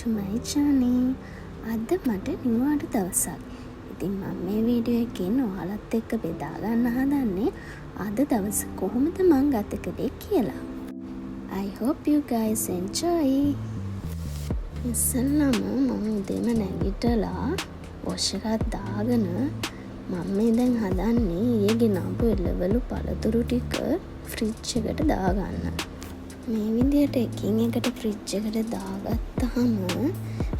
to my channel. අද මට නිවාඩු දවසක්. ඉතින් මම මේ වීඩියෝ එකෙන් ඔයාලත් එක්ක බෙදා ගන්න හදන්නේ අද දවස කොහොමද මං ගත කළේ කියලා. I hope you guys enjoy. ඉස්සෙල්ලාම මම උදේම නැගිටලා වොෂ් එකක් දාගෙන මම මේ දැන් හදන්නේ ඊයේ ගෙනාපු එළවලු පළතුරු ටික ෆ්‍රිජ් එකට දාගන්න. මේ විදිහට එකින් එකට ෆ්‍රිජ් එකට දාගත්තාම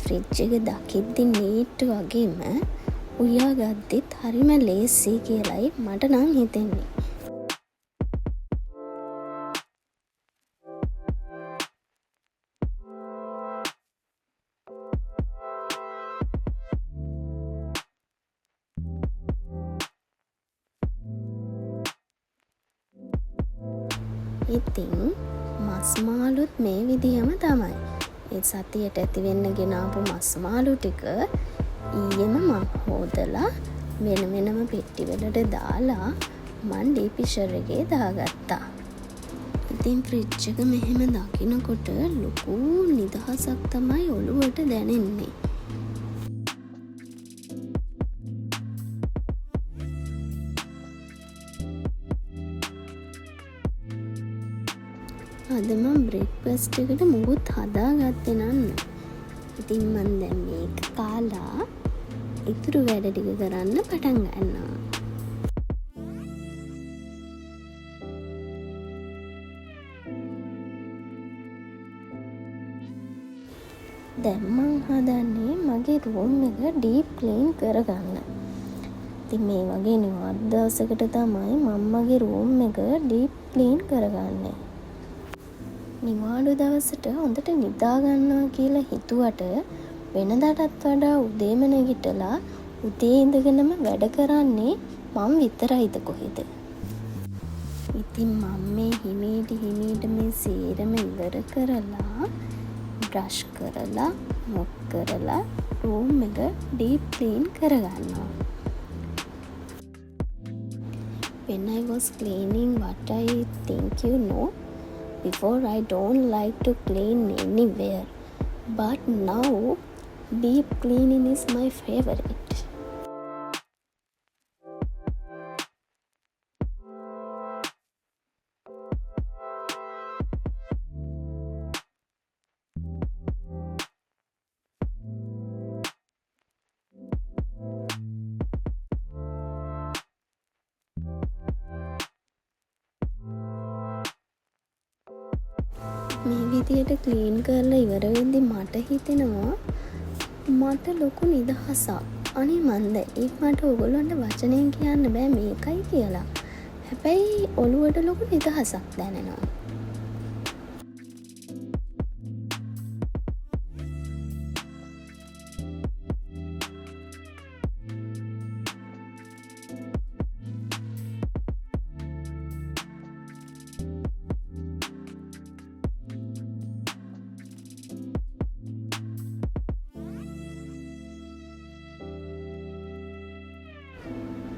ෆ්‍රිජ් එක දකිද්දි නීට් වගේම උයා ගද්දිත් හරිම ලේසි කියලයි මට නම් හිතෙන්නේ. ඉතින් මස් මාළුත් මේ විදිහම තමයි. ඒ සතියට ඇති වෙන්න ගෙනාපු මස් මාළු ටික ඊයේම මම හොදලා වෙන වෙනම පෙට්ටි වලට දාලා මන් ඩීප්ෆ්‍රීසර් එකේ දාගත්තා. ඉතින් ෆ්‍රිජ් එක මෙහෙම දකිනකොට ලොකු නිදහසක් තමයි ඔළුවට දැනෙන්නේ. අද මම බ්‍රේක්ෆාස්ට් එකට මුකුත් හදාගත්තේ නෑ. ඉතින් මම දැන් මේක කාලා ඉතුරු වැඩ ටික කරන්න පටන් ගන්නවා. දැන් මම හදන්නේ මගේ රූම් එක ඩීප් ක්ලීන් කරගන්න. ඉතින් මේ වගේ නිවාඩු දවසකට තමයි මම මගේ රූම් එක ඩීප් ක්ලීන් කරගන්නේ. නිවාඩු දවසට හොඳට නිදා ගන්නවා කියලා හිතුවට වෙනදාටත් වඩා උදේම නැගිටලා උදේ ඉඳගෙනම වැඩ කරන්නේ මම විතරයිද කොහෙද. ඉතින් මම මේ හිමීට මේ සේරම ඉවර කරලා බ්‍රෂ් කරලා මොක් කරලා රූම් එක ඩීප් ක්ලීන් කරගන්නවා. When I was cleaning what I think you know, before I don't like to clean anywhere, but now deep cleaning is my favorite. මේ විදියට ක්ලීන් කරලා ඉවර වෙද්දි මට හිතෙනවා මට ලොකු නිදහසක්. අනේ මන්ද ඒක මට ඔයගොල්ලන්ට වචනයෙන් කියන්න බෑ මේකයි කියලා. හැබැයි ඔළුවට ලොකු නිදහසක් දැනෙනවා.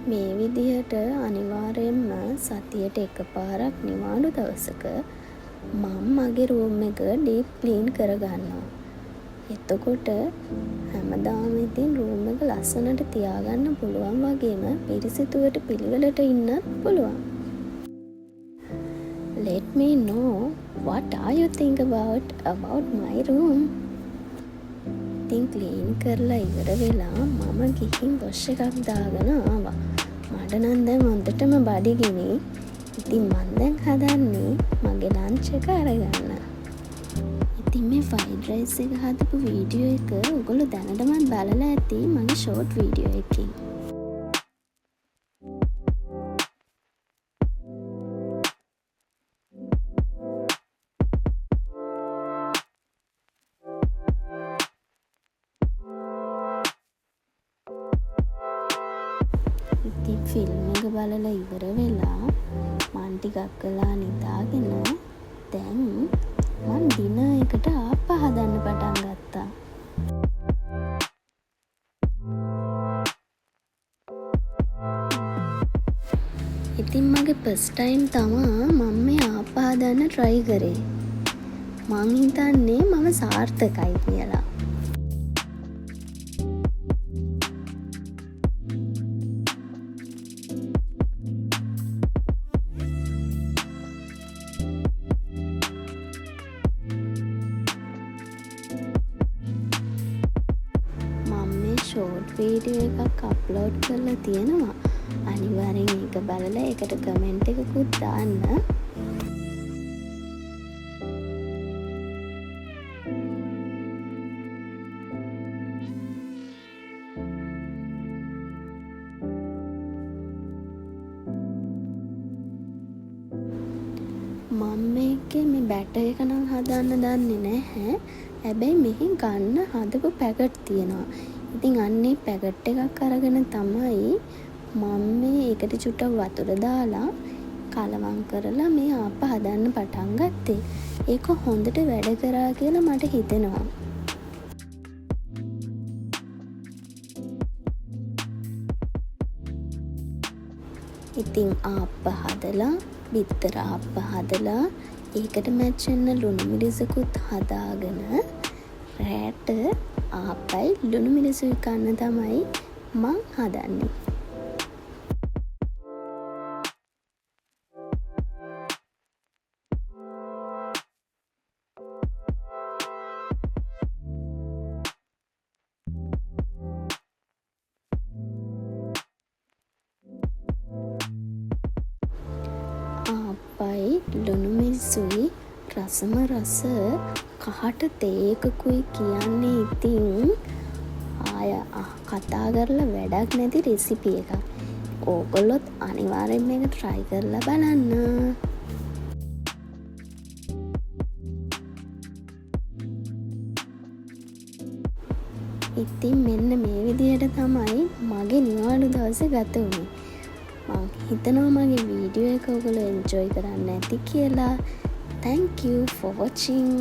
මේ විදිහට අනිවාර්යයෙන්ම සතියට එකපාරක් නිවාඩු දවසක මම මගේ රූම් එක ඩීප් ක්ලීන් කරගන්නවා. එතකොට හැමදාම ඉතින් රූම් එක ලස්සනට තියාගන්න පුළුවන් වගේම පිරිසිදුවට පිළිවෙලට ඉන්නත් පුළුවන්. Let me know what are you think about my room. ඉතින් ක්ලීන් කරලා ඉවර වෙලා මම ගිහින් වොෂ් එකක් දාගෙන ආවා. මට නම් දැන් හොඳටම බඩගිනි. ඉතින් මම දැන් හදන්නේ මගේ ලන්ච් එක අරගන්න. ඉතින් මේ ෆ්‍රයිඩ් රයිස් එක හදපු වීඩියෝ එක ඔයගොල්ලෝ දැනටමත් බලලා ඇති මගේ ෂෝට් වීඩියෝ එකකින්. ඉතින් ෆිල්ම් එක බලලා ඉවර වෙලා මන් ටිකක් කළා නිදාගෙන දැන් මන් ඩිනර් එකට ආප්පා හදන්න පටන් ගත්තා. ඉතින් මගේ ෆස්ට් ටයිම් තමා මම මේ ආප්පා හදන්න try කරේ. මං හිතන්නේ මම සාර්ථකයි කියලා. ෂෝට් වීඩියෝ එකක් අප්ලෝඩ් කරලා තියෙනවා. අනිවාර්යෙන් ඒක බලලා ඒකට කමෙන්ට් එකකුත් දාන්න. මම මේකේ මේ බැටර් එක නම් හදන්න දන්නේ නැහැ. හැබැයි මෙහි ගන්න හදපු පැකට් තියෙනවා. ඉතින් අන්නේ පැකට් එකක් අරගෙන තමයි මම මේ ඒකට චුට්ටක් වතුර දාලා කලවම් කරලා මේ ආප්ප හදන්න පටන් ගත්තේ. ඒක හොඳට වැඩ කරා කියලා මට හිතෙනවා. ඉතින් ආප්ප හදලා, බිත්තර ආප්ප හදලා, ඒකට මැච් වෙන ලුණු මිරිසකුත් හදාගෙන රෑට ආප්පයි ලුණු මිරිසුයි කන්න තමයි මං හදන්නේ. ආප්පයි ලුණු මිරිසුයි රසම රස කහට තේකකුයි කියන්නේ ඉතින් ආය කතා කරලා වැඩක් නැති රෙසිපි එකක්. ඕගොල්ලොත් අනිවාර්යෙන් මේක try කරලා බලන්න. ඉතින් මෙන්න මේ විදිහට තමයි මගේ නිවාඩු දවස ගත වුණේ. මං හිතනවා මගේ වීඩියෝ එක ඔයගොල්ලෝ එන්ජොයි කරන්න ඇති කියලා. Thank you for watching.